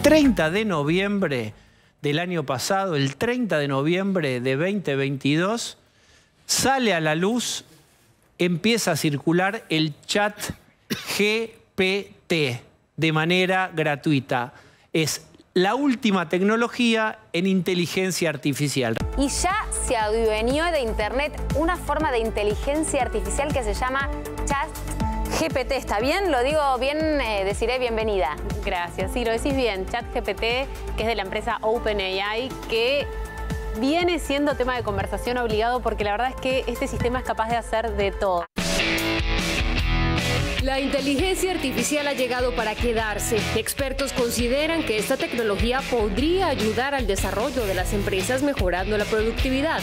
30 de noviembre del año pasado, el 30 de noviembre de 2022, sale a la luz, empieza a circular el chat GPT de manera gratuita. Es la última tecnología en inteligencia artificial. Y ya se adueñó de Internet una forma de inteligencia artificial que se llama ChatGPT. ¿Está bien? Lo digo bien, deciré bienvenida. Gracias, sí, lo decís bien. ChatGPT, que es de la empresa OpenAI, que viene siendo tema de conversación obligado porque la verdad es que este sistema es capaz de hacer de todo. La inteligencia artificial ha llegado para quedarse. Expertos consideran que esta tecnología podría ayudar al desarrollo de las empresas mejorando la productividad,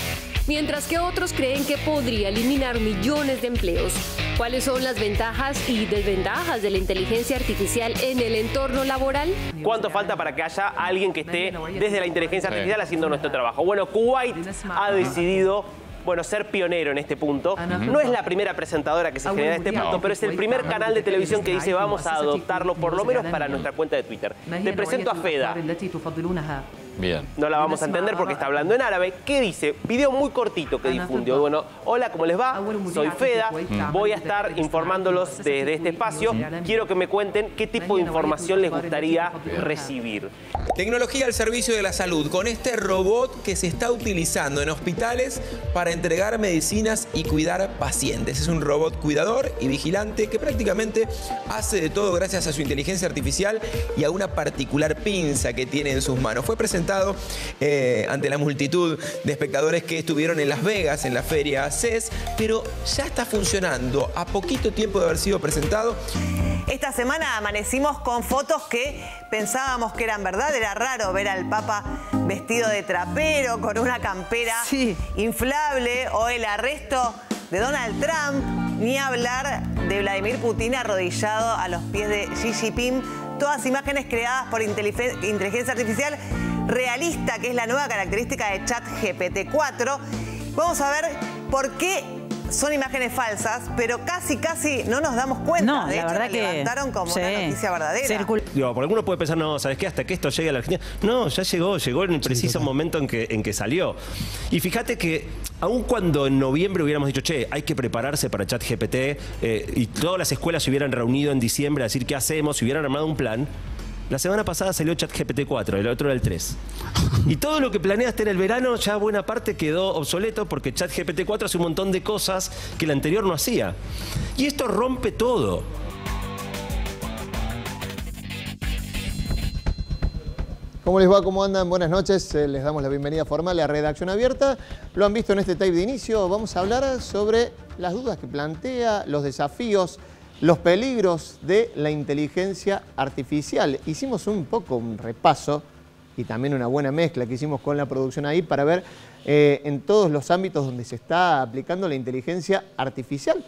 mientras que otros creen que podría eliminar millones de empleos. ¿Cuáles son las ventajas y desventajas de la inteligencia artificial en el entorno laboral? ¿Cuánto falta para que haya alguien que esté desde la inteligencia artificial haciendo nuestro trabajo? Bueno, Kuwait ha decidido ser pionero en este punto. No es la primera presentadora que se genera este punto, pero es el primer canal de televisión que dice vamos a adoptarlo por lo menos para nuestra cuenta de Twitter. Te presento a Feda. Bien. No la vamos a entender porque está hablando en árabe. ¿Qué dice? Video muy cortito que difundió. Bueno, hola, ¿cómo les va? Soy Feda. Voy a estar informándolos desde este espacio. Quiero que me cuenten qué tipo de información les gustaría recibir. Tecnología al servicio de la salud, con este robot que se está utilizando en hospitales para entregar medicinas y cuidar pacientes. Es un robot cuidador y vigilante que prácticamente hace de todo gracias a su inteligencia artificial y a una particular pinza que tiene en sus manos. Fue presentado ante la multitud de espectadores que estuvieron en Las Vegas, en la feria CES, pero ya está funcionando a poquito tiempo de haber sido presentado. Esta semana amanecimos con fotos que pensábamos que eran verdad. Era raro ver al Papa vestido de trapero, con una campera inflable, o el arresto de Donald Trump, ni hablar de Vladimir Putin arrodillado a los pies de Xi Jinping. Todas imágenes creadas por inteligencia artificial realista, que es la nueva característica de ChatGPT 4. Vamos a ver por qué son imágenes falsas, pero casi no nos damos cuenta. No, de hecho, la levantaron como una noticia verdadera. Digo, por alguno puede pensar, no, ¿sabes qué? Hasta que esto llegue a la Argentina. No, ya llegó en el preciso momento en que salió. Y fíjate que, aun cuando en noviembre hubiéramos dicho, che, hay que prepararse para ChatGPT, y todas las escuelas se hubieran reunido en diciembre a decir qué hacemos, si hubieran armado un plan, la semana pasada salió ChatGPT 4, el otro era el 3. Y todo lo que planeaste en el verano, ya buena parte quedó obsoleto porque ChatGPT 4 hace un montón de cosas que el anterior no hacía. Y esto rompe todo. ¿Cómo les va? ¿Cómo andan? Buenas noches. Les damos la bienvenida formal a Redacción Abierta. Lo han visto en este tape de inicio. Vamos a hablar sobre las dudas que plantea, los desafíos, los peligros de la inteligencia artificial. Hicimos un poco un repaso y también una buena mezcla que hicimos con la producción ahí para ver en todos los ámbitos donde se está aplicando la inteligencia artificial.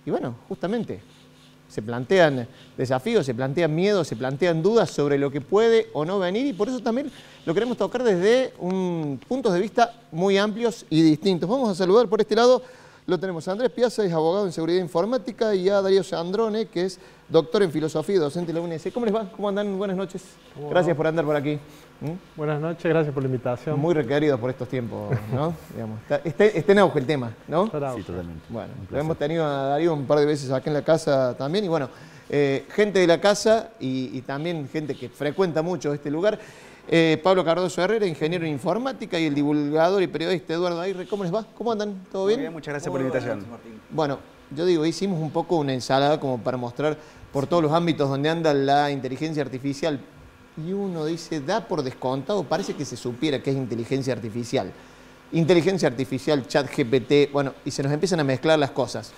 Y bueno, justamente se plantean desafíos, se plantean miedos, se plantean dudas sobre lo que puede o no venir, y por eso también lo queremos tocar desde puntos de vista muy amplios y distintos. Vamos a saludar por este lado. Lo tenemos a Andrés Piazza, es abogado en seguridad informática, y a Darío Sandrone, que es doctor en filosofía y docente de la UNS. ¿Cómo les va? ¿Cómo andan? Buenas noches. Gracias por andar por aquí. Buenas noches, gracias por la invitación. Muy requeridos por estos tiempos, ¿no? Digamos, está en auge el tema, ¿no? Sí, totalmente. Bueno, lo hemos tenido a Darío un par de veces acá en la casa también, y bueno, gente de la casa y también gente que frecuenta mucho este lugar. Pablo Cardoso Herrera, ingeniero en informática, y el divulgador y periodista Eduardo Aguirre. ¿Cómo les va? ¿Cómo andan? ¿Todo bien? Muy bien, muchas gracias por la invitación. Bueno, yo digo, hicimos un poco una ensalada como para mostrar por todos los ámbitos donde anda la inteligencia artificial. Y uno dice, da por descontado, parece que se supiera que es inteligencia artificial. Inteligencia artificial, ChatGPT, bueno, y se nos empiezan a mezclar las cosas.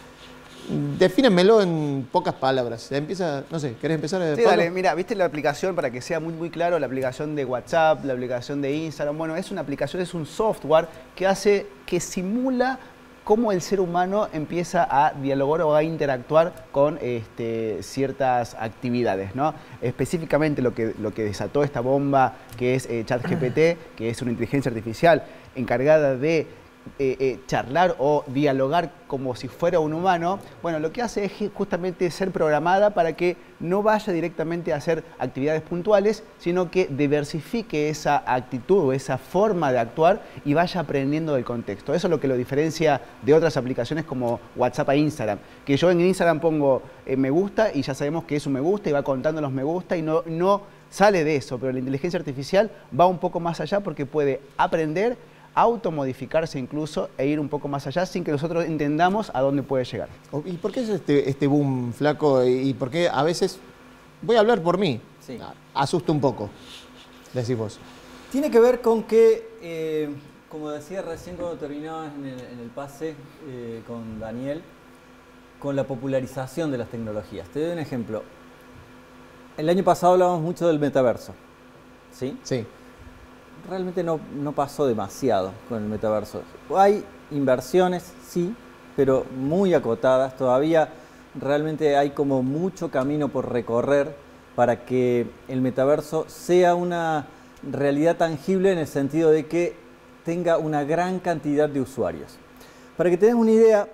Defínenmelo en pocas palabras. Empieza, no sé, ¿querés empezar? Sí, Pablo? dale, mira, viste la aplicación, para que sea muy claro, la aplicación de WhatsApp, la aplicación de Instagram. Bueno, es una aplicación, es un software que simula cómo el ser humano empieza a dialogar o a interactuar con ciertas actividades, ¿no? Específicamente lo que desató esta bomba, que es ChatGPT, que es una inteligencia artificial encargada de charlar o dialogar como si fuera un humano, bueno, lo que hace es justamente ser programada para que no vaya directamente a hacer actividades puntuales, sino que diversifique esa actitud o esa forma de actuar y vaya aprendiendo del contexto. Eso es lo que lo diferencia de otras aplicaciones como WhatsApp e Instagram, que yo en Instagram pongo me gusta y ya sabemos que es un me gusta y va contando los me gusta y no sale de eso, pero la inteligencia artificial va un poco más allá porque puede aprender, automodificarse incluso e ir un poco más allá sin que nosotros entendamos a dónde puede llegar. ¿Y por qué es este boom, Flaco? ¿Y por qué a veces, voy a hablar por mí, sí, asusta un poco? Decís vos. Tiene que ver con que, como decía recién cuando terminabas en el pase con Daniel, con la popularización de las tecnologías. Te doy un ejemplo. El año pasado hablábamos mucho del metaverso, ¿sí? Sí. Realmente no pasó demasiado con el metaverso. Hay inversiones, sí, pero muy acotadas. Todavía realmente hay como mucho camino por recorrer para que el metaverso sea una realidad tangible en el sentido de que tenga una gran cantidad de usuarios. Para que te des una idea...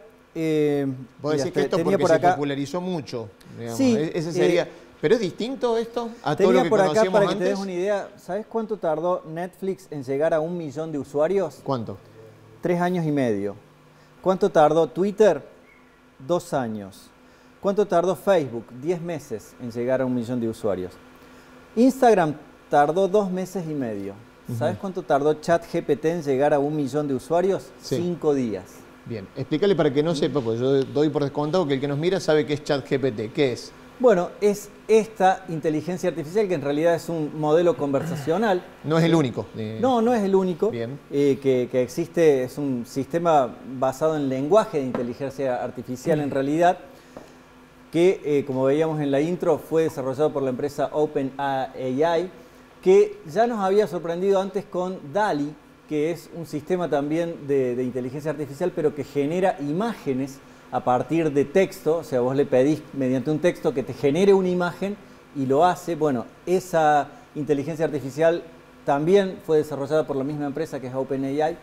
Vos decís que esto porque se popularizó mucho, digamos. Sí, ese sería... ¿Pero es distinto esto a todo tenía lo que por acá conocíamos para que antes? te des una idea. ¿Sabes cuánto tardó Netflix en llegar a 1 millón de usuarios? ¿Cuánto? 3 años y medio. ¿Cuánto tardó Twitter? 2 años. ¿Cuánto tardó Facebook? 10 meses en llegar a 1 millón de usuarios. Instagram tardó 2 meses y medio. ¿Sabes cuánto tardó ChatGPT en llegar a 1 millón de usuarios? Sí. 5 días. Bien, explícale para que no sepa, porque yo doy por descontado que el que nos mira sabe qué es ChatGPT. ¿Qué es? Bueno, es esta inteligencia artificial que en realidad es un modelo conversacional. No es el único. No, no es el único. Bien. Que existe, es un sistema basado en lenguaje de inteligencia artificial en realidad, que como veíamos en la intro fue desarrollado por la empresa OpenAI, que ya nos había sorprendido antes con DALL-E, que es un sistema también de inteligencia artificial, pero que genera imágenes a partir de texto. O sea, vos le pedís mediante un texto que te genere una imagen y lo hace. Bueno, esa inteligencia artificial también fue desarrollada por la misma empresa que es OpenAI.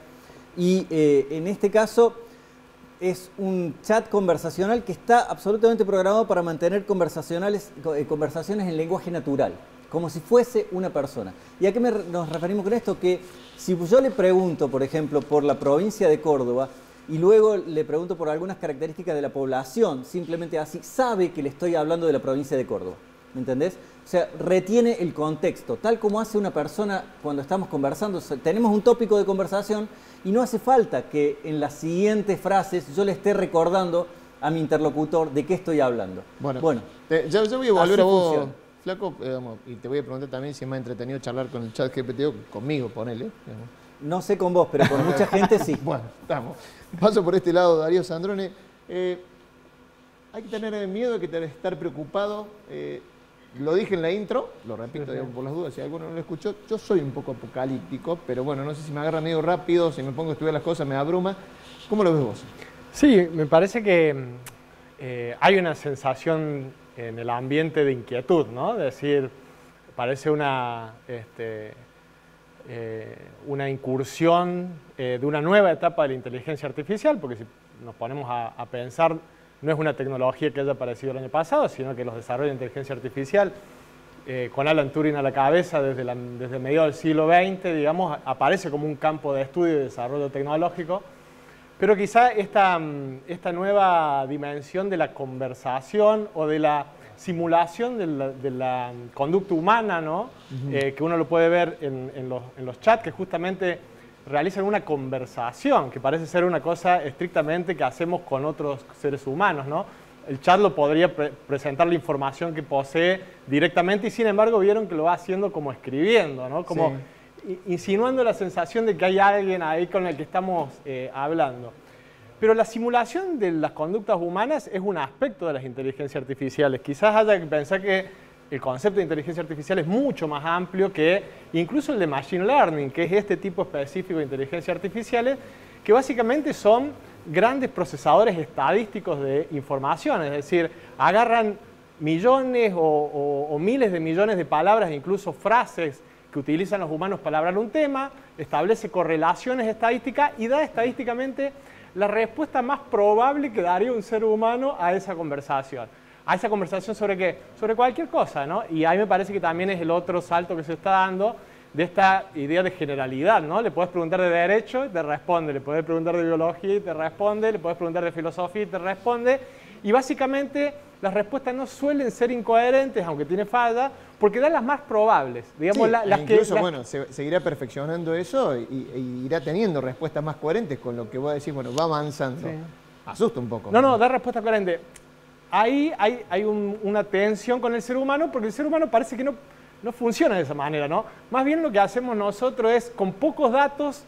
Y en este caso es un chat conversacional que está absolutamente programado para mantener conversaciones en lenguaje natural, como si fuese una persona. ¿Y a qué nos referimos con esto? Que si yo le pregunto, por ejemplo, por la provincia de Córdoba, y luego le pregunto por algunas características de la población, simplemente así, sabe que le estoy hablando de la provincia de Córdoba. ¿Me entendés? O sea, retiene el contexto, tal como hace una persona cuando estamos conversando. O sea, tenemos un tópico de conversación y no hace falta que en las siguientes frases yo le esté recordando a mi interlocutor de qué estoy hablando. Yo voy a volver a vos, funciona. Flaco, y te voy a preguntar también si es más entretenido charlar con el ChatGPT o conmigo, ponele. No sé con vos, pero con mucha gente sí. Bueno, estamos. Paso por este lado, Darío Sandrone. Hay que tener miedo, hay que estar preocupado. Lo dije en la intro, lo repito digamos, por las dudas, si alguno no lo escuchó. Yo soy un poco apocalíptico, pero bueno, no sé si me agarra medio rápido, si me pongo a estudiar las cosas me abruma. ¿Cómo lo ves vos? Sí, me parece que hay una sensación en el ambiente de inquietud, ¿no? Es decir, parece una incursión de una nueva etapa de la inteligencia artificial, porque si nos ponemos a pensar, no es una tecnología que haya aparecido el año pasado, sino que los desarrollos de inteligencia artificial, con Alan Turing a la cabeza desde mediados del siglo XX, digamos, aparece como un campo de estudio y desarrollo tecnológico, pero quizá esta nueva dimensión de la conversación o de la simulación de la conducta humana, ¿no? Que uno lo puede ver en los chats que justamente realizan una conversación, que parece ser una cosa estrictamente que hacemos con otros seres humanos, ¿no? El chat lo podría presentar la información que posee directamente y sin embargo vieron que lo va haciendo como escribiendo, ¿no? Como insinuando la sensación de que hay alguien ahí con el que estamos hablando. Pero la simulación de las conductas humanas es un aspecto de las inteligencias artificiales. Quizás haya que pensar que el concepto de inteligencia artificial es mucho más amplio que incluso el de Machine Learning, que es este tipo específico de inteligencias artificiales, que básicamente son grandes procesadores estadísticos de información. Es decir, agarran millones o miles de millones de palabras, incluso frases que utilizan los humanos para hablar un tema, establece correlaciones estadísticas y da estadísticamente la respuesta más probable que daría un ser humano a esa conversación. ¿A esa conversación sobre qué? Sobre cualquier cosa, ¿no? Y ahí me parece que también es el otro salto que se está dando de esta idea de generalidad, ¿no? Le puedes preguntar de derecho y te responde, le puedes preguntar de biología y te responde, le puedes preguntar de filosofía y te responde. Y básicamente las respuestas no suelen ser incoherentes, aunque tiene fallas, porque dan las más probables. Digamos, sí, las incluso, que, bueno, seguirá perfeccionando eso y irá teniendo respuestas más coherentes con lo que vos decís, bueno, va avanzando. Sí. Asusta un poco. No, da respuesta coherente. Ahí hay una tensión con el ser humano, porque el ser humano parece que no funciona de esa manera, ¿no? Más bien lo que hacemos nosotros es, con pocos datos,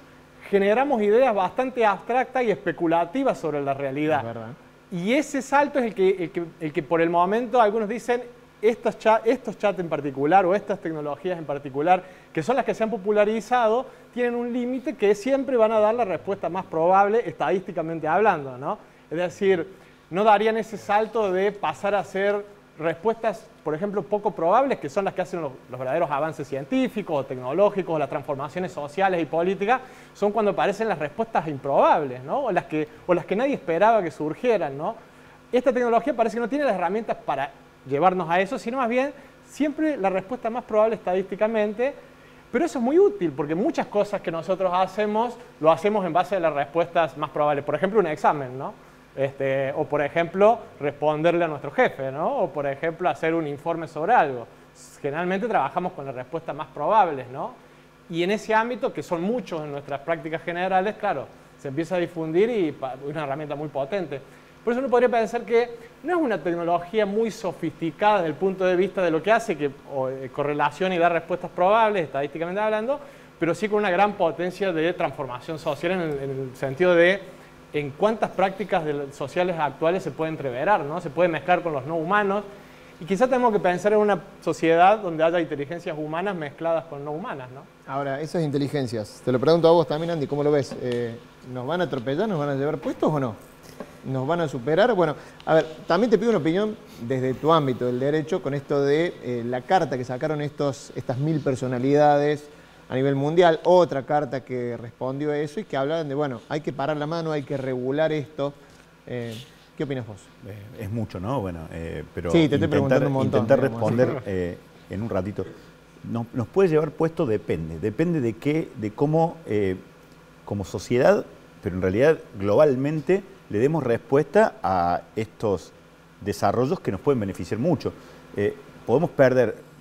generamos ideas bastante abstractas y especulativas sobre la realidad. Es verdad. Y ese salto es el que por el momento algunos dicen, estos chats en particular o estas tecnologías en particular, que son las que se han popularizado, tienen un límite que siempre van a dar la respuesta más probable estadísticamente hablando, ¿no? Es decir, no darían ese salto de pasar a ser respuestas, por ejemplo, poco probables, que son las que hacen los verdaderos avances científicos o tecnológicos, o las transformaciones sociales y políticas, son cuando aparecen las respuestas improbables, ¿no? o las que nadie esperaba que surgieran, ¿no? Esta tecnología parece que no tiene las herramientas para llevarnos a eso, sino más bien siempre la respuesta más probable estadísticamente, pero eso es muy útil, porque muchas cosas que nosotros hacemos, lo hacemos en base a las respuestas más probables. Por ejemplo, un examen, ¿no? O por ejemplo, responderle a nuestro jefe, ¿no? O por ejemplo, hacer un informe sobre algo. Generalmente trabajamos con las respuestas más probables, ¿no? Y en ese ámbito, que son muchos en nuestras prácticas generales, claro, se empieza a difundir y es una herramienta muy potente. Por eso uno podría pensar que no es una tecnología muy sofisticada desde el punto de vista de lo que hace, que correlaciona y da respuestas probables, estadísticamente hablando, pero sí con una gran potencia de transformación social en el sentido de en cuántas prácticas sociales actuales se puede entreverar, ¿no? Se puede mezclar con los no humanos. Y quizás tenemos que pensar en una sociedad donde haya inteligencias humanas mezcladas con no humanas, ¿no? Ahora, esas inteligencias, te lo pregunto a vos también, Andy, ¿cómo lo ves? ¿Nos van a atropellar, nos van a llevar puestos o no? ¿Nos van a superar? Bueno, a ver, también te pido una opinión desde tu ámbito del derecho con esto de la carta que sacaron estas 1000 personalidades a nivel mundial, otra carta que respondió a eso y que hablaban de, bueno, hay que parar la mano, hay que regular esto. ¿Qué opinas vos? Es mucho, ¿no? Bueno, pero sí, te estoy preguntando un montón. Intentar responder en un ratito. Nos puede llevar puesto, depende de qué, de cómo como sociedad, pero en realidad globalmente le demos respuesta a estos desarrollos que nos pueden beneficiar mucho. Podemos perder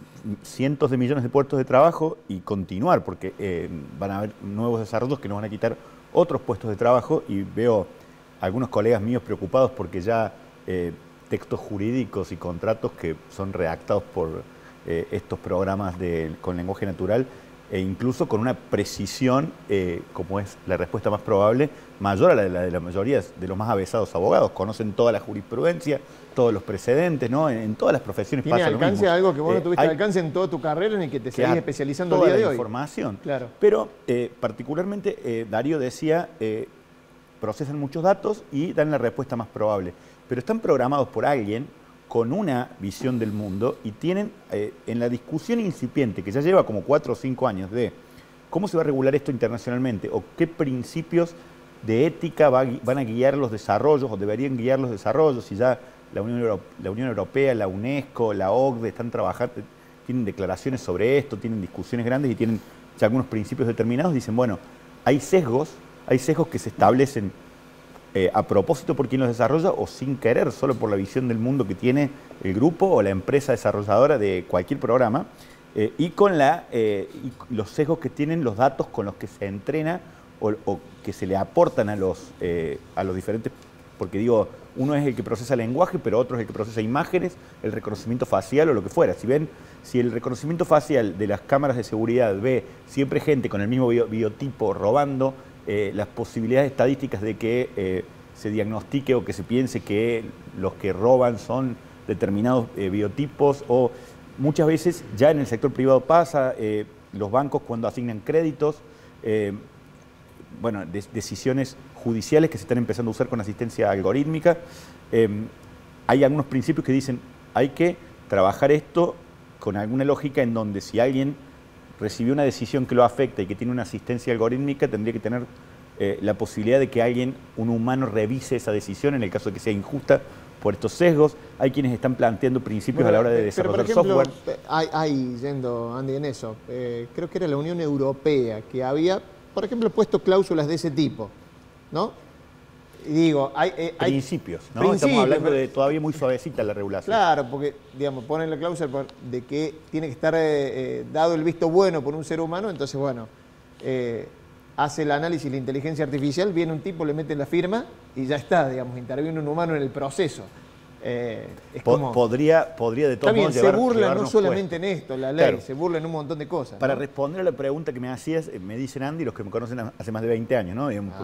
cientos de millones de puestos de trabajo y continuar, porque van a haber nuevos desarrollos que nos van a quitar otros puestos de trabajo, y veo algunos colegas míos preocupados porque ya textos jurídicos y contratos que son redactados por estos programas con lenguaje natural, e incluso con una precisión, como es la respuesta más probable, mayor a la de la mayoría de los más avesados abogados. Conocen toda la jurisprudencia, todos los precedentes, ¿no? En todas las profesiones pasa lo mismo. ¿Tiene alcance algo que vos no tuviste alcance en toda tu carrera en el que te seguís especializando el día de hoy? Información. Claro. Pero particularmente Darío decía, procesan muchos datos y dan la respuesta más probable. Pero están programados por alguien con una visión del mundo y tienen en la discusión incipiente, que ya lleva como 4 o 5 años, de cómo se va a regular esto internacionalmente o qué principios de ética van a guiar los desarrollos o deberían guiar los desarrollos, y ya la Unión Europea, la UNESCO, la OCDE están trabajando, tienen declaraciones sobre esto, tienen discusiones grandes y tienen ya algunos principios determinados. Dicen, bueno, hay sesgos que se establecen a propósito por quien los desarrolla o sin querer, solo por la visión del mundo que tiene el grupo o la empresa desarrolladora de cualquier programa, y con los sesgos que tienen los datos con los que se entrena o que se le aportan a los diferentes, porque digo, uno es el que procesa lenguaje, pero otro es el que procesa imágenes, el reconocimiento facial o lo que fuera. Si el reconocimiento facial de las cámaras de seguridad ve siempre gente con el mismo biotipo robando, las posibilidades estadísticas de que se diagnostique o que se piense que los que roban son determinados biotipos, o muchas veces ya en el sector privado pasa, los bancos cuando asignan créditos, bueno, decisiones judiciales que se están empezando a usar con asistencia algorítmica. Hay algunos principios que dicen hay que trabajar esto con alguna lógica en donde si alguien recibió una decisión que lo afecta y que tiene una asistencia algorítmica, tendría que tener la posibilidad de que alguien, un humano, revise esa decisión en el caso de que sea injusta por estos sesgos. Hay quienes están planteando principios a la hora de desarrollar software. Hay, yendo, Andy, en eso, creo que era la Unión Europea que había, por ejemplo, puesto cláusulas de ese tipo, ¿no? Y digo, hay principios, ¿no? Estamos hablando de todavía muy suavecita la regulación. Claro, porque, digamos, ponen la cláusula de que tiene que estar dado el visto bueno por un ser humano, entonces, bueno, hace el análisis, la inteligencia artificial, viene un tipo, le mete la firma y ya está, digamos, interviene un humano en el proceso. Es como, podría de todos modos se burla no solamente en esto, la ley, claro, se burla en un montón de cosas. Para ¿no? responder a la pregunta que me hacías, me dicen Andy, los que me conocen hace más de 20 años, ¿no? Digamos,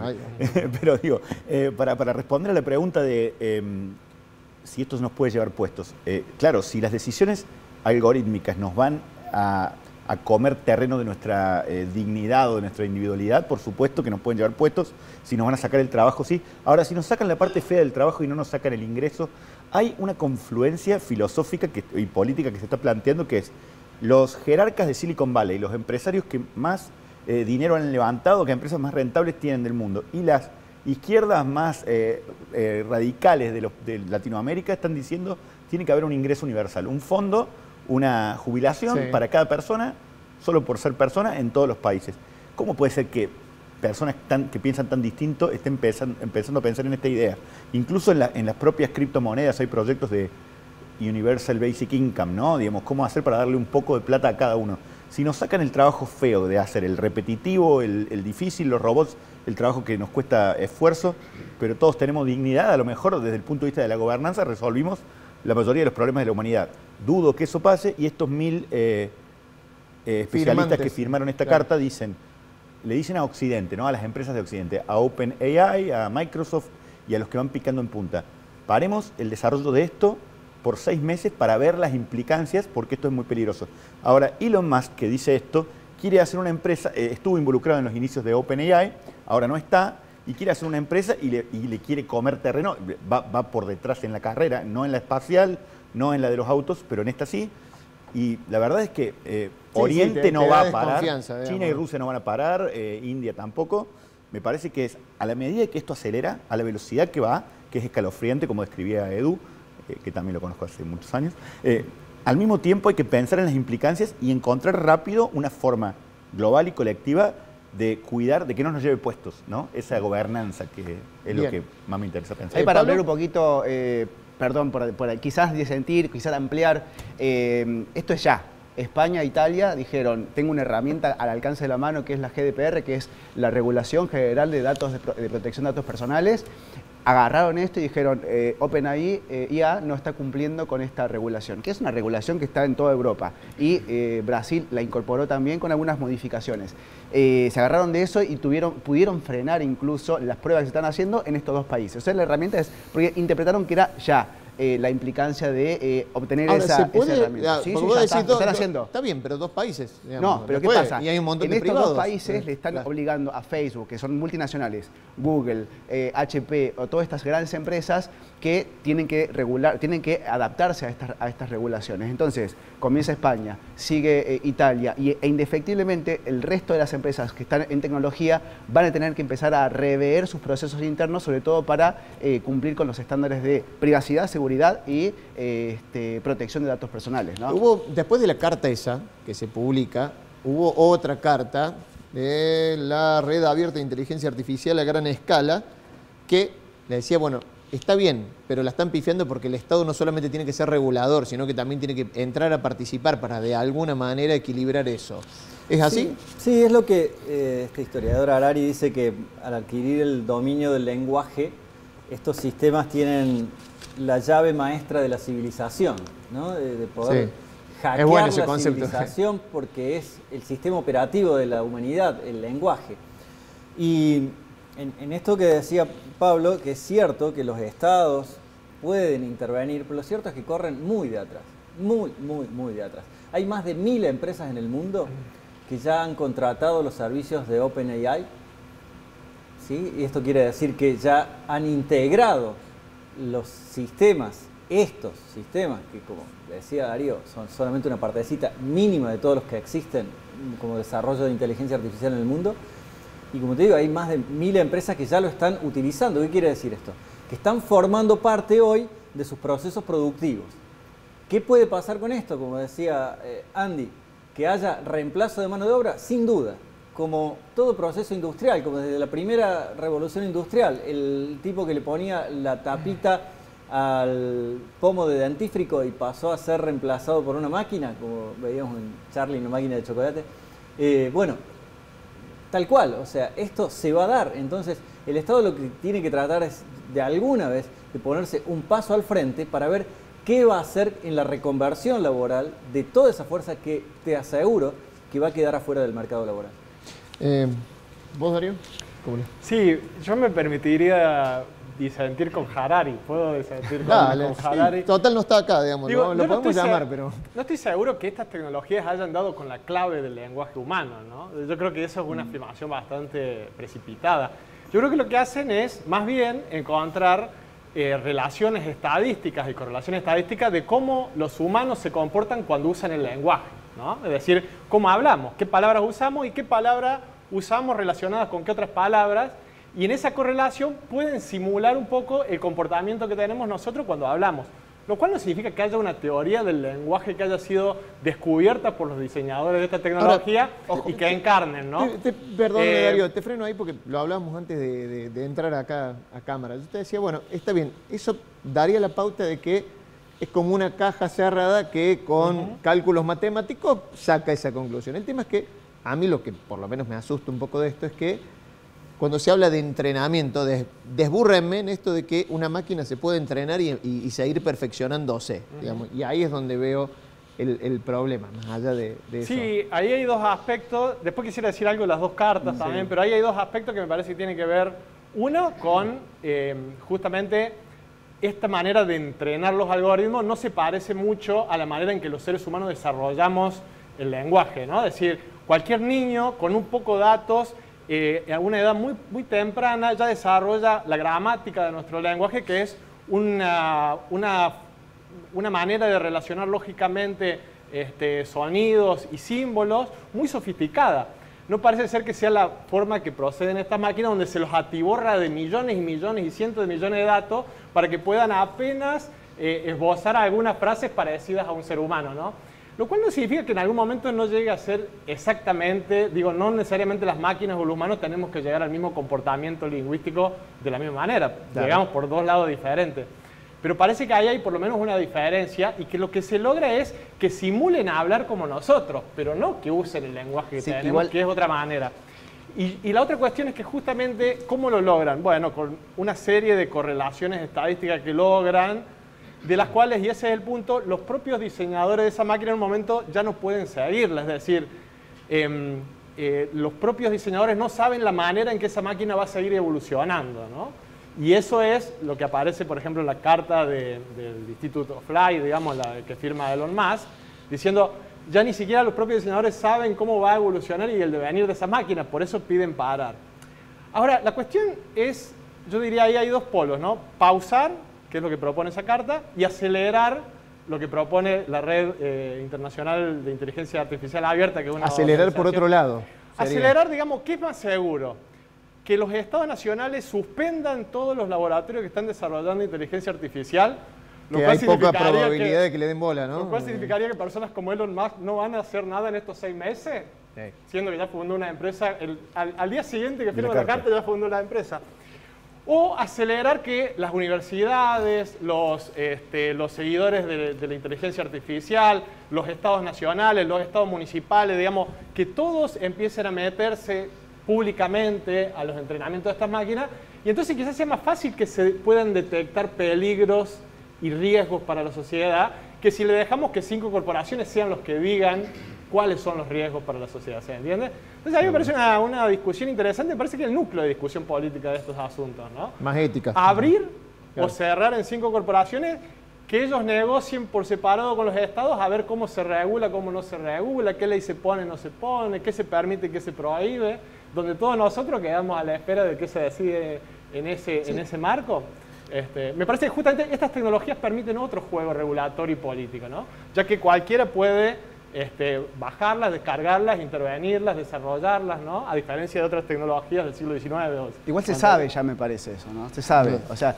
pero digo, para responder a la pregunta de si esto nos puede llevar puestos, claro, si las decisiones algorítmicas nos van a comer terreno de nuestra dignidad o de nuestra individualidad, por supuesto que nos pueden llevar puestos. Si nos van a sacar el trabajo, sí. Ahora, si nos sacan la parte fea del trabajo y no nos sacan el ingreso, hay una confluencia filosófica y política que se está planteando, que es los jerarcas de Silicon Valley, los empresarios que más dinero han levantado, que empresas más rentables tienen del mundo, y las izquierdas más radicales de Latinoamérica están diciendo tiene que haber un ingreso universal, un fondo, una jubilación para cada persona, solo por ser persona, en todos los países. ¿Cómo puede ser que personas que piensan tan distinto estén empezando a pensar en esta idea? Incluso en las propias criptomonedas hay proyectos de Universal Basic Income, ¿no? Digamos, cómo hacer para darle un poco de plata a cada uno. Si nos sacan el trabajo feo de hacer, el repetitivo, el difícil, los robots, el trabajo que nos cuesta esfuerzo, pero todos tenemos dignidad, a lo mejor desde el punto de vista de la gobernanza resolvimos la mayoría de los problemas de la humanidad. Dudo que eso pase, y estos 1000 especialistas que firmaron esta carta le dicen a Occidente, ¿no? A las empresas de Occidente, a OpenAI, a Microsoft y a los que van picando en punta. Paremos el desarrollo de esto por 6 meses para ver las implicancias, porque esto es muy peligroso. Ahora, Elon Musk, que dice esto, quiere hacer una empresa, estuvo involucrado en los inicios de OpenAI, ahora no está, y quiere hacer una empresa y le quiere comer terreno, va por detrás en la carrera, no en la espacial, no en la de los autos, pero en esta sí. Y la verdad es que Oriente no va a parar, China y Rusia no van a parar, India tampoco. Me parece que es a la medida que esto acelera, a la velocidad que va, que es escalofriante, como describía Edu, que también lo conozco hace muchos años, al mismo tiempo hay que pensar en las implicancias y encontrar rápido una forma global y colectiva de cuidar, de que no nos lleve puestos, ¿no? Esa gobernanza que es lo que más me interesa pensar. Ahí para hablar un poquito, perdón, por quizás disentir, quizás ampliar, esto es ya. España e Italia dijeron, tengo una herramienta al alcance de la mano que es la GDPR, que es la Regulación General de Datos de Protección de Datos Personales. Agarraron esto y dijeron, OpenAI IA no está cumpliendo con esta regulación, que es una regulación que está en toda Europa. Y Brasil la incorporó también con algunas modificaciones. Se agarraron de eso y pudieron frenar incluso las pruebas que se están haciendo en estos dos países. O sea, la herramienta es, porque interpretaron que era ya la implicancia de obtener esa herramienta. Sí, ya están haciendo. Está bien, pero dos países. Digamos, no, pero ¿qué pasa? Y hay un montón de privados. En estos dos países le están obligando a Facebook, que son multinacionales, Google, HP o todas estas grandes empresas que tienen que adaptarse a estas regulaciones. Entonces, comienza España, sigue Italia e indefectiblemente el resto de las empresas que están en tecnología van a tener que empezar a rever sus procesos internos, sobre todo para cumplir con los estándares de privacidad, seguridad y protección de datos personales, ¿no? Después de la carta esa que se publica, hubo otra carta de la Red Abierta de Inteligencia Artificial a Gran Escala que le decía, bueno, está bien, pero la están pifiando porque el Estado no solamente tiene que ser regulador, sino que también tiene que entrar a participar para de alguna manera equilibrar eso. ¿Es así? Sí, es lo que este historiador Harari dice, que al adquirir el dominio del lenguaje, estos sistemas tienen la llave maestra de la civilización, ¿no? De poder hackear la civilización, porque es el sistema operativo de la humanidad, el lenguaje. Y en esto que decía Pablo, que es cierto que los estados pueden intervenir, pero lo cierto es que corren muy de atrás, muy de atrás. Hay más de 1000 empresas en el mundo que ya han contratado los servicios de OpenAI, ¿sí? Y esto quiere decir que ya han integrado los sistemas estos sistemas, que como decía Darío, son solamente una partecita mínima de todos los que existen como desarrollo de inteligencia artificial en el mundo, y como te digo, hay más de 1000 empresas que ya lo están utilizando. ¿Qué quiere decir esto? Que están formando parte hoy de sus procesos productivos. ¿Qué puede pasar con esto? Como decía Andy, que haya reemplazo de mano de obra, sin duda. Como todo proceso industrial, como desde la primera revolución industrial, el tipo que le ponía la tapita al pomo de dentífrico y pasó a ser reemplazado por una máquina, como veíamos en Charlie, una máquina de chocolate. Bueno, tal cual, o sea, esto se va a dar. Entonces, el Estado lo que tiene que tratar es, de alguna vez, de ponerse un paso al frente para ver qué va a hacer en la reconversión laboral de toda esa fuerza que te aseguro que va a quedar afuera del mercado laboral. ¿Vos, Darío? ¿Cómo Sí, yo me permitiría disentir con Harari. ¿Puedo disentir con Harari? Sí, total no está acá, digamos. Digo, lo podemos llamar, pero... No estoy seguro que estas tecnologías hayan dado con la clave del lenguaje humano, ¿no? Yo creo que eso es una afirmación bastante precipitada. Yo creo que lo que hacen es, más bien, encontrar relaciones estadísticas y correlaciones estadísticas de cómo los humanos se comportan cuando usan el lenguaje, ¿no? Es decir, cómo hablamos, qué palabras usamos y qué palabras usamos relacionadas con qué otras palabras, y en esa correlación pueden simular un poco el comportamiento que tenemos nosotros cuando hablamos. Lo cual no significa que haya una teoría del lenguaje que haya sido descubierta por los diseñadores de esta tecnología. Ahora, ojo, y que encarnen, ¿no? Perdón, Darío, te freno ahí porque lo hablábamos antes de entrar acá a cámara. Yo te decía, bueno, está bien, eso daría la pauta de que es como una caja cerrada que con cálculos matemáticos saca esa conclusión. El tema es que a mí lo que por lo menos me asusta un poco de esto es que cuando se habla de entrenamiento, desbúrrenme en esto de que una máquina se puede entrenar y seguir perfeccionándose, digamos, y ahí es donde veo el problema, más allá de eso. Sí, ahí hay dos aspectos, después quisiera decir algo de las dos cartas también, pero ahí hay dos aspectos que me parece que tienen que ver, uno, con justamente esta manera de entrenar los algoritmos no se parece mucho a la manera en que los seres humanos desarrollamos el lenguaje, ¿no? Es decir, cualquier niño con un poco de datos a una edad muy temprana ya desarrolla la gramática de nuestro lenguaje, que es una manera de relacionar lógicamente sonidos y símbolos muy sofisticada. No parece ser que sea la forma que proceden estas máquinas, donde se los atiborra de millones y millones y cientos de millones de datos para que puedan apenas esbozar algunas frases parecidas a un ser humano, ¿no? Lo cual no significa que en algún momento no llegue a ser exactamente, digo, no necesariamente las máquinas o los humanos tenemos que llegar al mismo comportamiento lingüístico de la misma manera. Claro. Llegamos por dos lados diferentes. Pero parece que ahí hay por lo menos una diferencia y que lo que se logra es que simulen a hablar como nosotros, pero no que usen el lenguaje que tenemos, igual, que es otra manera. Y la otra cuestión es que justamente, ¿cómo lo logran? Bueno, con una serie de correlaciones estadísticas que logran, de las cuales, y ese es el punto, los propios diseñadores de esa máquina en un momento ya no pueden seguirla. Es decir, los propios diseñadores no saben la manera en que esa máquina va a seguir evolucionando, ¿no? Y eso es lo que aparece, por ejemplo, en la carta del Institute of Light, digamos, la que firma Elon Musk, diciendo, ya ni siquiera los propios diseñadores saben cómo va a evolucionar y el devenir de esa máquina, por eso piden parar. Ahora, la cuestión es, yo diría, ahí hay dos polos, ¿no? Pausar, que es lo que propone esa carta, y acelerar lo que propone la Red Internacional de Inteligencia Artificial Abierta, que es una acelerar por otro lado. Sería. Acelerar, digamos, ¿qué es más seguro? Que los estados nacionales suspendan todos los laboratorios que están desarrollando inteligencia artificial. Lo cual hay poca probabilidad de que le den bola, ¿no? Lo cual significaría que personas como Elon Musk no van a hacer nada en estos 6 meses, siendo que ya fundó una empresa, al día siguiente que firma la carta ya fundó la empresa. O acelerar que las universidades, los seguidores de la inteligencia artificial, los estados nacionales, los estados municipales, digamos, que todos empiecen a meterse públicamente a los entrenamientos de estas máquinas, y entonces quizás sea más fácil que se puedan detectar peligros y riesgos para la sociedad, que si le dejamos que 5 corporaciones sean los que digan cuáles son los riesgos para la sociedad, ¿se entiende? Entonces a mí me parece una discusión interesante, me parece que es el núcleo de discusión política de estos asuntos, ¿no? Más ética. Abrir o cerrar en 5 corporaciones, que ellos negocien por separado con los estados a ver cómo se regula, cómo no se regula, qué ley se pone, no se pone, qué se permite, qué se prohíbe, donde todos nosotros quedamos a la espera de qué se decide en ese marco. Me parece que justamente estas tecnologías permiten otro juego regulatorio y político, ¿no? Ya que cualquiera puede bajarlas, descargarlas, intervenirlas, desarrollarlas, ¿no? A diferencia de otras tecnologías del siglo XIX. Igual se sabe ya, me parece eso, ¿no? Se sabe. O sea,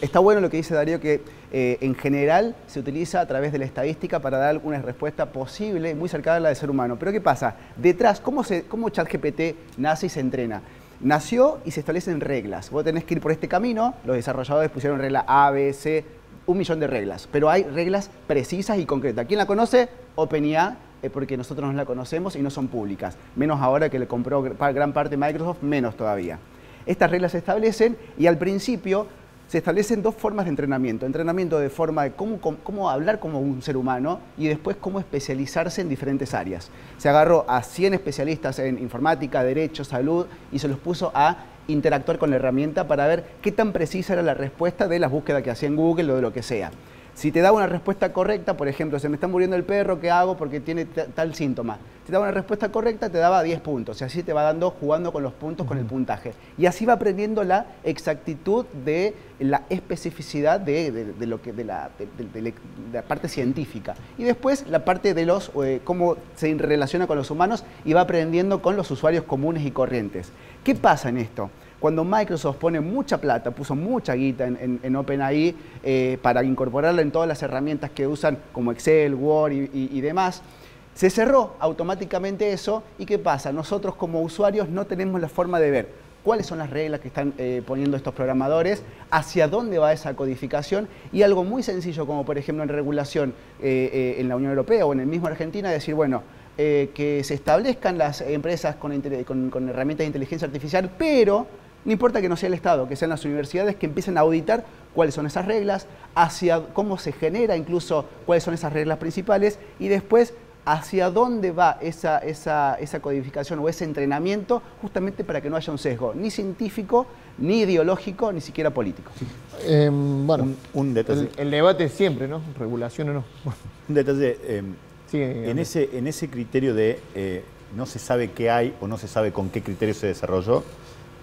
está bueno lo que dice Darío, que en general se utiliza a través de la estadística para dar una respuesta posible, muy cercana a la del ser humano. Pero ¿qué pasa? Detrás, ¿cómo ChatGPT nace y se entrena? Nació y se establecen reglas. Vos tenés que ir por este camino, los desarrolladores pusieron regla A, B, C, 1.000.000 de reglas, pero hay reglas precisas y concretas. ¿Quién la conoce? OpenAI, porque nosotros no la conocemos y no son públicas. Menos ahora que le compró gran parte de Microsoft, menos todavía. Estas reglas se establecen y al principio se establecen dos formas de entrenamiento. Entrenamiento de forma de cómo hablar como un ser humano y después cómo especializarse en diferentes áreas. Se agarró a 100 especialistas en informática, derecho, salud y se los puso a interactuar con la herramienta para ver qué tan precisa era la respuesta de las búsquedas que hacía en Google o de lo que sea. Si te da una respuesta correcta, por ejemplo, se me está muriendo el perro, ¿qué hago? Porque tiene tal síntoma. Si te da una respuesta correcta, te daba 10 puntos. Y así te va dando, jugando con los puntos, con el puntaje. Y así va aprendiendo la exactitud de la especificidad de la parte científica. Y después la parte de los cómo se relaciona con los humanos y va aprendiendo con los usuarios comunes y corrientes. ¿Qué pasa en esto? Cuando Microsoft pone mucha plata, puso mucha guita en OpenAI para incorporarla en todas las herramientas que usan como Excel, Word y demás, se cerró automáticamente eso. ¿Y qué pasa? Nosotros como usuarios no tenemos la forma de ver cuáles son las reglas que están poniendo estos programadores, hacia dónde va esa codificación y algo muy sencillo como por ejemplo en regulación en la Unión Europea o en el mismo Argentina, decir, bueno, que se establezcan las empresas con herramientas de inteligencia artificial, pero no importa que no sea el Estado, que sean las universidades que empiecen a auditar cuáles son esas reglas, hacia cómo se genera incluso cuáles son esas reglas principales y después hacia dónde va esa codificación o ese entrenamiento justamente para que no haya un sesgo ni científico, ni ideológico, ni siquiera político. Bueno, un detalle. El debate siempre, ¿no? Regulación o no. Un detalle. En ese criterio de no se sabe qué hay o no se sabe con qué criterio se desarrolló,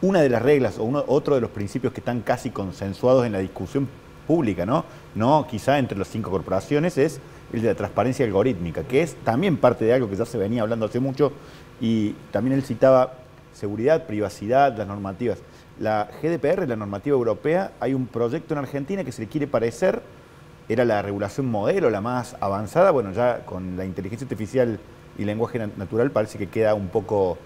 una de las reglas o otro de los principios que están casi consensuados en la discusión pública, no quizá entre las 5 corporaciones, es el de la transparencia algorítmica, que es también parte de algo que ya se venía hablando hace mucho y también él citaba seguridad, privacidad, las normativas. La GDPR, la normativa europea, hay un proyecto en Argentina que se le quiere parecer, era la regulación modelo, la más avanzada, bueno, ya con la inteligencia artificial y lenguaje natural parece que queda un poco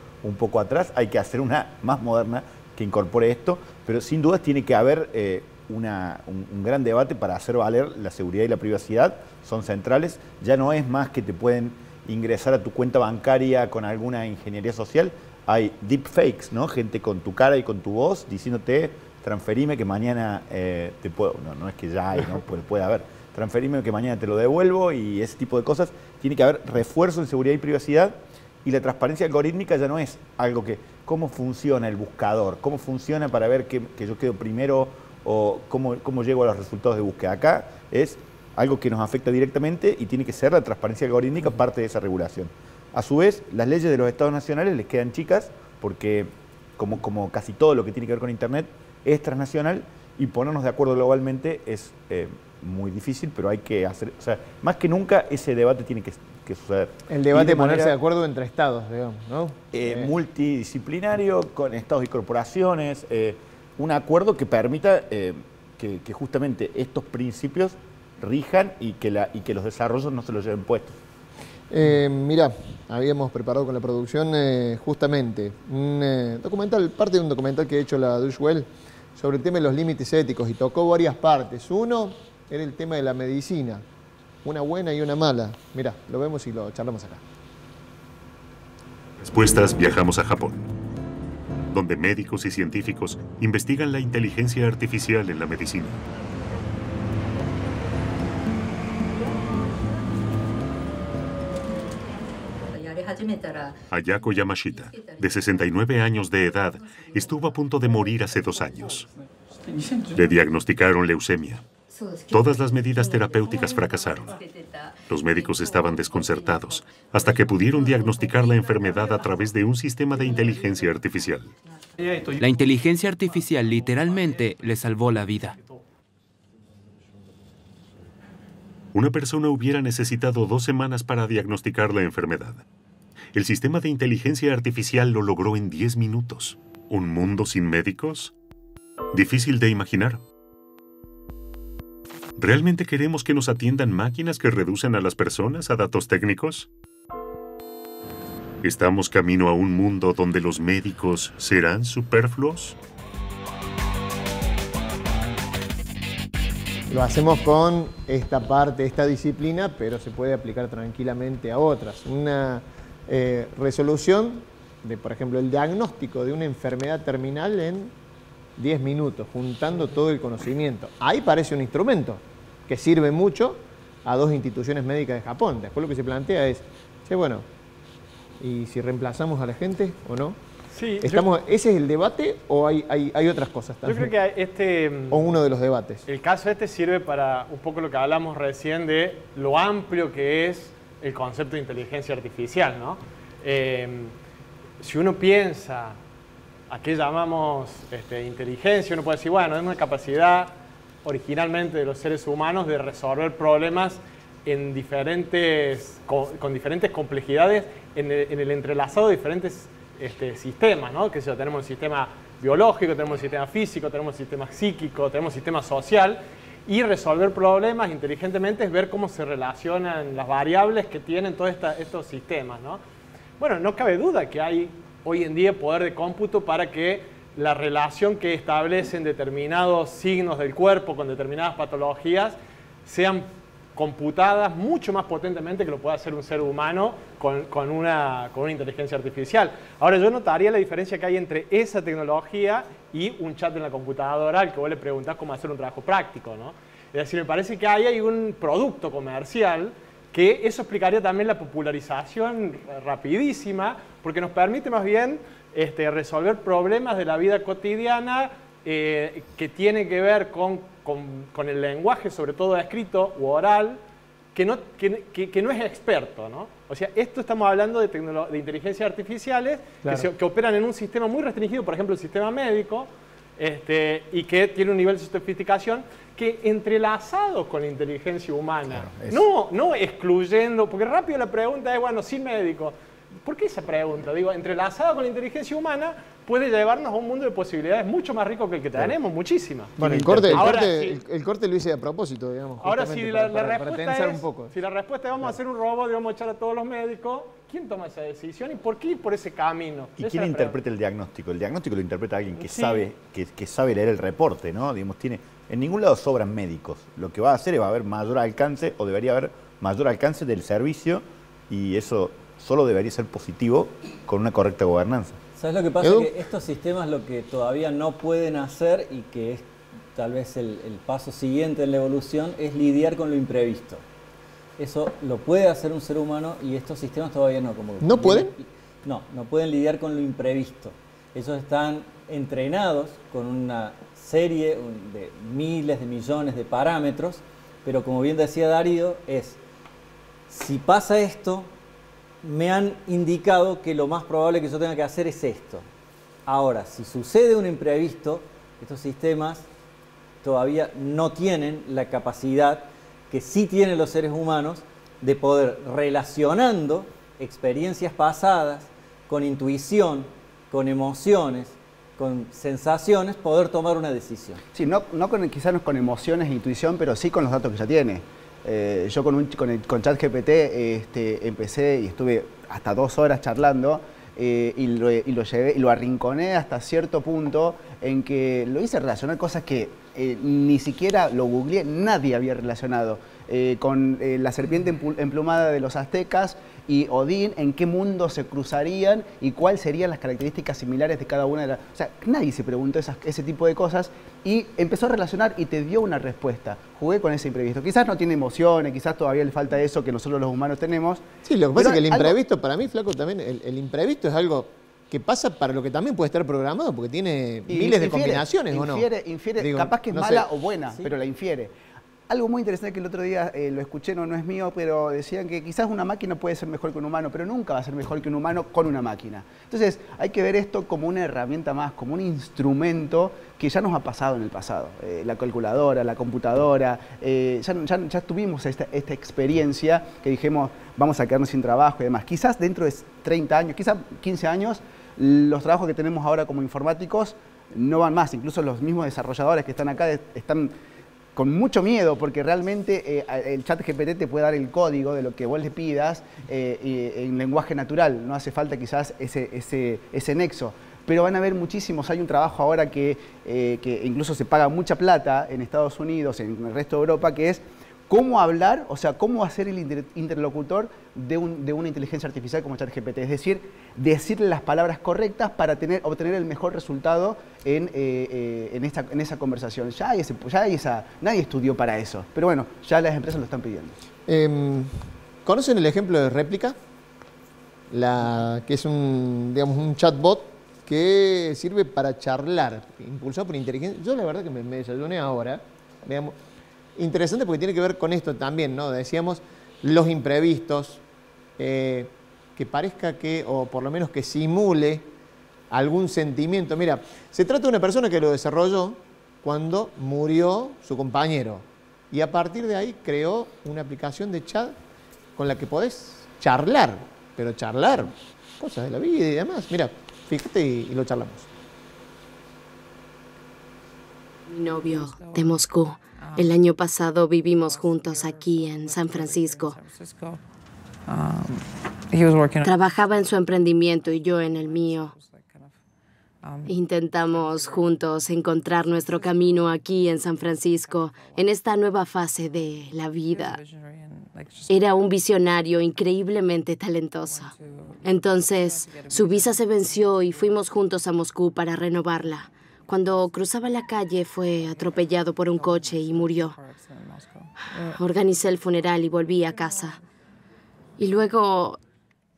atrás, hay que hacer una más moderna que incorpore esto, pero sin dudas tiene que haber un gran debate para hacer valer la seguridad y la privacidad, son centrales, ya no es más que te pueden ingresar a tu cuenta bancaria con alguna ingeniería social, hay deepfakes, ¿no? Gente con tu cara y con tu voz diciéndote transferime que mañana te puedo, no es que ya hay, ¿no? Puede haber, transferime que mañana te lo devuelvo y ese tipo de cosas, tiene que haber refuerzo en seguridad y privacidad. Y la transparencia algorítmica ya no es algo que, cómo funciona el buscador, cómo funciona para ver que yo quedo primero o cómo llego a los resultados de búsqueda. Acá es algo que nos afecta directamente y tiene que ser la transparencia algorítmica parte de esa regulación. A su vez, las leyes de los estados nacionales les quedan chicas porque, como casi todo lo que tiene que ver con Internet, es transnacional y ponernos de acuerdo globalmente es muy difícil, pero hay que hacer, o sea, más que nunca ese debate tiene que suceder. El debate de ponerse de acuerdo entre estados, digamos, ¿no? Multidisciplinario, con estados y corporaciones, un acuerdo que permita que justamente estos principios rijan y que los desarrollos no se los lleven puestos. Mirá, habíamos preparado con la producción justamente un documental, parte de un documental que ha hecho la Deutsche Welle sobre el tema de los límites éticos y tocó varias partes. Uno era el tema de la medicina, una buena y una mala. Mirá, lo vemos y lo charlamos acá. Respuestas, viajamos a Japón, donde médicos y científicos investigan la inteligencia artificial en la medicina. Ayako Yamashita, de 69 años de edad, estuvo a punto de morir hace 2 años. Le diagnosticaron leucemia. Todas las medidas terapéuticas fracasaron. Los médicos estaban desconcertados hasta que pudieron diagnosticar la enfermedad a través de un sistema de inteligencia artificial. La inteligencia artificial literalmente le salvó la vida. una persona hubiera necesitado 2 semanas para diagnosticar la enfermedad. El sistema de inteligencia artificial lo logró en 10 minutos. ¿Un mundo sin médicos? Difícil de imaginar. ¿Realmente queremos que nos atiendan máquinas que reducen a las personas a datos técnicos? ¿Estamos camino a un mundo donde los médicos serán superfluos? Lo hacemos con esta parte, esta disciplina, pero se puede aplicar tranquilamente a otras. Una resolución de, por ejemplo, el diagnóstico de una enfermedad terminal en 10 minutos, juntando todo el conocimiento. Ahí parece un instrumento que sirve mucho a 2 instituciones médicas de Japón. Después lo que se plantea es, bueno, ¿y si reemplazamos a la gente o no? Sí, ¿Ese es el debate o hay otras cosas también? Yo creo que o uno de los debates. El caso sirve para un poco lo que hablamos recién de lo amplio que es el concepto de inteligencia artificial, ¿no? Si uno piensa a qué llamamos inteligencia, uno puede decir, bueno, es una capacidad originalmente de los seres humanos de resolver problemas en con diferentes complejidades en el entrelazado de diferentes sistemas, ¿no? Que tenemos el sistema biológico, tenemos el sistema físico, tenemos el sistema psíquico, tenemos el sistema social, y resolver problemas inteligentemente es ver cómo se relacionan las variables que tienen todos estos sistemas, ¿no? Bueno, no cabe duda que hay hoy en día poder de cómputo para que la relación que establecen determinados signos del cuerpo con determinadas patologías sean computadas mucho más potentemente que lo puede hacer un ser humano con una inteligencia artificial. Ahora, yo notaría la diferencia que hay entre esa tecnología y un chat en la computadora al que vos le preguntás cómo hacer un trabajo práctico, ¿no? Es decir, me parece que ahí hay un producto comercial que eso explicaría también la popularización rapidísima, porque nos permite más bien resolver problemas de la vida cotidiana que tiene que ver con el lenguaje, sobre todo escrito u oral, que no es experto, ¿no? O sea, esto estamos hablando de inteligencias artificiales, claro, que operan en un sistema muy restringido, por ejemplo, el sistema médico, y que tiene un nivel de sofisticación que entrelazado con la inteligencia humana, claro, no excluyendo, porque rápido la pregunta es, bueno, sí médico. ¿Por qué esa pregunta? Digo, entrelazado con la inteligencia humana puede llevarnos a un mundo de posibilidades mucho más rico que el que tenemos, muchísimas. Bueno, el corte lo hice a propósito, digamos. Ahora, si la respuesta es, si la respuesta es vamos a hacer un robot y vamos a echar a todos los médicos, ¿quién toma esa decisión y por qué ir por ese camino? ¿Y quién interpreta el diagnóstico? El diagnóstico lo interpreta alguien que sabe, que sabe leer el reporte, ¿no? Digamos, en ningún lado sobran médicos. Lo que va a hacer es va a haber mayor alcance, o debería haber mayor alcance del servicio, y eso solo debería ser positivo con una correcta gobernanza. ¿Sabes lo que pasa? Que estos sistemas lo que todavía no pueden hacer, y que es tal vez el paso siguiente en la evolución, es lidiar con lo imprevisto. Eso lo puede hacer un ser humano y estos sistemas todavía no. ¿No pueden? No pueden lidiar con lo imprevisto. Ellos están entrenados con una serie de miles de millones de parámetros, pero como bien decía Darío, si pasa esto, me han indicado que lo más probable que yo tenga que hacer es esto. Ahora, si sucede un imprevisto, estos sistemas todavía no tienen la capacidad que sí tienen los seres humanos de poder, relacionando experiencias pasadas con intuición, con emociones, con sensaciones, poder tomar una decisión. Sí, quizás no con emociones e intuición, pero sí con los datos que ya tiene. Yo con ChatGPT empecé y estuve hasta 2 horas charlando y lo arrinconé hasta cierto punto en que lo hice relacionar cosas que ni siquiera lo googleé, nadie había relacionado. Con la serpiente emplumada de los aztecas y Odín, en qué mundo se cruzarían y cuáles serían las características similares de cada una de las... O sea, nadie se preguntó ese tipo de cosas y empezó a relacionar y te dio una respuesta. Jugué con ese imprevisto. Quizás no tiene emociones, quizás todavía le falta eso que nosotros los humanos tenemos. Sí, lo que pasa es que el imprevisto, para mí, Flaco, también, el imprevisto es algo que pasa para lo que también puede estar programado, porque tiene miles de combinaciones, ¿o no? Infiere, capaz que es mala o buena, pero la infiere. algo muy interesante que el otro día lo escuché, no es mío, pero decían que quizás una máquina puede ser mejor que un humano, pero nunca va a ser mejor que un humano con una máquina. Entonces hay que ver esto como una herramienta más, como un instrumento que ya nos ha pasado en el pasado. La calculadora, la computadora, ya tuvimos esta experiencia que dijimos vamos a quedarnos sin trabajo y demás. Quizás dentro de 30 años, quizás 15 años, los trabajos que tenemos ahora como informáticos no van más. Incluso los mismos desarrolladores que están acá están con mucho miedo, porque realmente el ChatGPT te puede dar el código de lo que vos le pidas en lenguaje natural. No hace falta quizás ese nexo. Pero van a haber muchísimos. Hay un trabajo ahora que incluso se paga mucha plata en Estados Unidos, en el resto de Europa, que es cómo hablar, o sea, cómo hacer el interlocutor de una inteligencia artificial como ChatGPT. Es decir, decirle las palabras correctas para obtener el mejor resultado en esa conversación. Nadie estudió para eso, pero bueno, ya las empresas lo están pidiendo. ¿Conocen el ejemplo de Réplica? Que es un chatbot que sirve para charlar, impulsado por inteligencia. Yo la verdad que me desayuné ahora, veamos. Interesante porque tiene que ver con esto también, ¿no? Decíamos, los imprevistos, que parezca o por lo menos que simule algún sentimiento. Mira, se trata de una persona que lo desarrolló cuando murió su compañero. Y a partir de ahí creó una aplicación de chat con la que podés charlar, pero charlar cosas de la vida y demás. Mira, fíjate y lo charlamos. Mi novio de Moscú. El año pasado vivimos juntos aquí en San Francisco. Trabajaba en su emprendimiento y yo en el mío. Intentamos juntos encontrar nuestro camino aquí en San Francisco, en esta nueva fase de la vida. Era un visionario increíblemente talentoso. Entonces, su visa se venció y fuimos juntos a Moscú para renovarla. Cuando cruzaba la calle fue atropellado por un coche y murió. Organicé el funeral y volví a casa. Y luego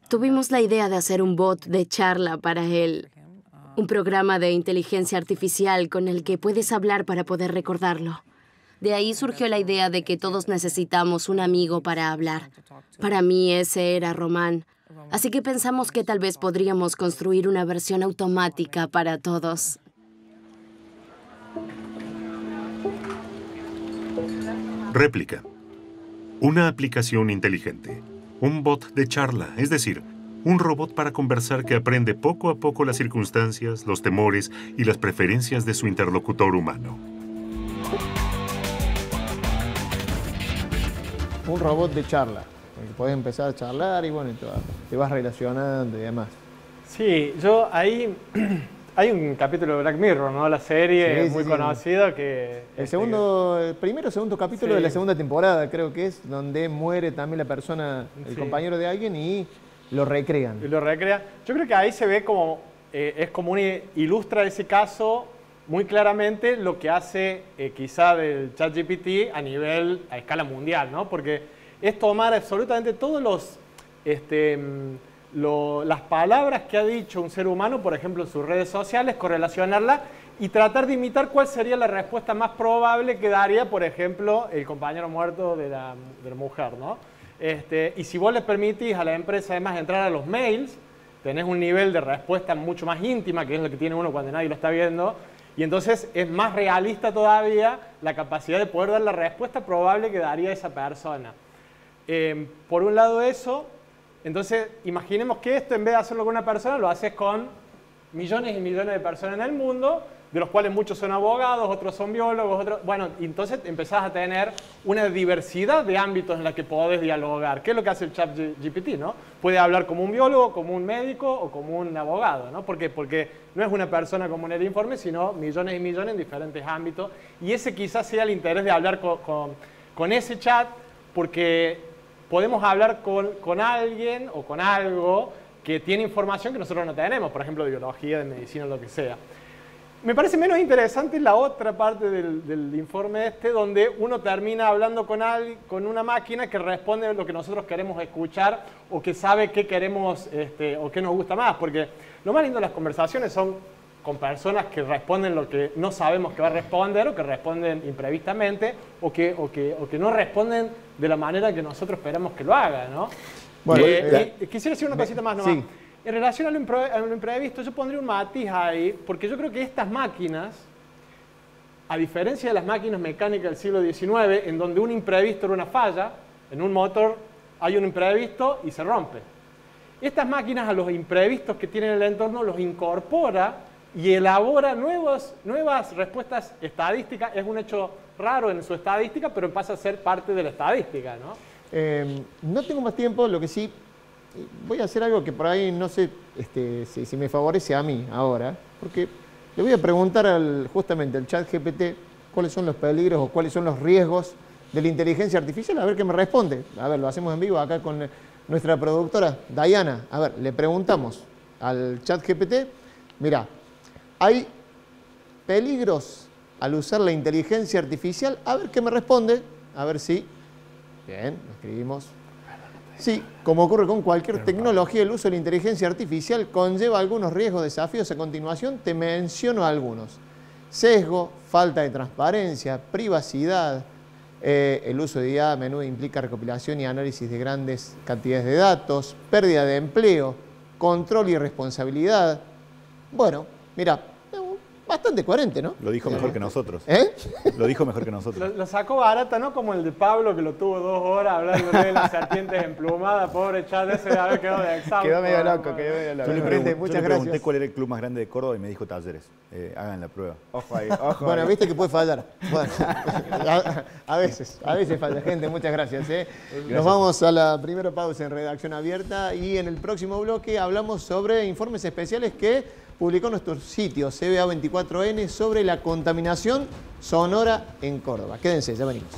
tuvimos la idea de hacer un bot de charla para él. Un programa de inteligencia artificial con el que puedes hablar para poder recordarlo. De ahí surgió la idea de que todos necesitamos un amigo para hablar. Para mí ese era Román. Así que pensamos que tal vez podríamos construir una versión automática para todos. Réplica. Una aplicación inteligente. Un bot de charla, es decir, un robot para conversar que aprende poco a poco las circunstancias, los temores y las preferencias de su interlocutor humano. Un robot de charla. Puedes empezar a charlar y bueno, te vas relacionando y demás. Sí, yo ahí... Hay un capítulo de Black Mirror, ¿no? La serie muy conocida que... El primero o segundo capítulo de la segunda temporada, creo que es, donde muere también la persona, el compañero de alguien y lo recrean. Y lo recrea. Yo creo que ahí se ve como, ilustra ese caso muy claramente lo que hace quizá del ChatGPT a escala mundial, ¿no? Porque es tomar absolutamente todos las palabras que ha dicho un ser humano, por ejemplo, en sus redes sociales, correlacionarlas y tratar de imitar cuál sería la respuesta más probable que daría, por ejemplo, el compañero muerto de la mujer, ¿no? Y si vos le permitís a la empresa además entrar a los mails, tenés un nivel de respuesta mucho más íntima, que es lo que tiene uno cuando nadie lo está viendo, y entonces es más realista todavía la capacidad de poder dar la respuesta probable que daría esa persona. Por un lado eso. Entonces, imaginemos que esto, en vez de hacerlo con una persona, lo haces con millones y millones de personas en el mundo, de los cuales muchos son abogados, otros son biólogos, otros... Bueno, entonces empezás a tener una diversidad de ámbitos en los que podés dialogar. ¿Qué es lo que hace el ChatGPT, no? Puede hablar como un biólogo, como un médico o como un abogado, ¿no? ¿Por qué? Porque no es una persona como en el informe, sino millones y millones en diferentes ámbitos. Y ese quizás sea el interés de hablar con ese chat, porque podemos hablar con alguien o con algo que tiene información que nosotros no tenemos, por ejemplo, de biología, de medicina, lo que sea. Me parece menos interesante la otra parte del informe donde uno termina hablando con una máquina que responde lo que nosotros queremos escuchar o que sabe qué queremos o qué nos gusta más, porque lo más lindo de las conversaciones son con personas que responden lo que no sabemos que va a responder, o que responden imprevistamente, o que no responden de la manera que nosotros esperamos que lo haga, ¿no? Bueno, quisiera decir una cosita más nomás. Sí. En relación a lo imprevisto, yo pondría un matiz ahí, porque yo creo que estas máquinas, a diferencia de las máquinas mecánicas del siglo XIX, en donde un imprevisto era una falla, en un motor hay un imprevisto y se rompe. Estas máquinas, a los imprevistos que tienen el entorno, los incorpora y elabora nuevas respuestas estadísticas. Es un hecho raro en su estadística, pero pasa a ser parte de la estadística, ¿no? No tengo más tiempo, lo que sí, voy a hacer algo que por ahí no sé si me favorece a mí ahora, porque le voy a preguntar justamente al ChatGPT cuáles son los peligros o cuáles son los riesgos de la inteligencia artificial, a ver qué me responde. A ver, lo hacemos en vivo acá con nuestra productora, Diana. A ver, le preguntamos al ChatGPT, mira, ¿hay peligros al usar la inteligencia artificial? A ver qué me responde, a ver si... Bien, lo escribimos. Sí, como ocurre con cualquier tecnología, el uso de la inteligencia artificial conlleva algunos riesgos, desafíos. A continuación te menciono algunos. Sesgo, falta de transparencia, privacidad. El uso de IA a menudo implica recopilación y análisis de grandes cantidades de datos, pérdida de empleo, control y responsabilidad. Bueno, mira, bastante coherente, ¿no? Lo dijo mejor que nosotros. ¿Eh? Lo dijo mejor que nosotros. Lo sacó barata, ¿no? Como el de Pablo, que lo tuvo 2 horas hablando de las serpientes emplumadas. Pobre chat, ese de haber quedado de exhausto. Quedó medio loco, quedó medio loco. Yo le pregunté cuál era el club más grande de Córdoba y me dijo Talleres. Hagan la prueba. Ojo ahí, ojo. Bueno, ahí. viste que puede fallar. Bueno, a veces falla, gente. Muchas gracias. Nos vamos a la primera pausa en Redacción Abierta y en el próximo bloque hablamos sobre informes especiales que publicó nuestro sitio CBA24N sobre la contaminación sonora en Córdoba. Quédense, ya venimos.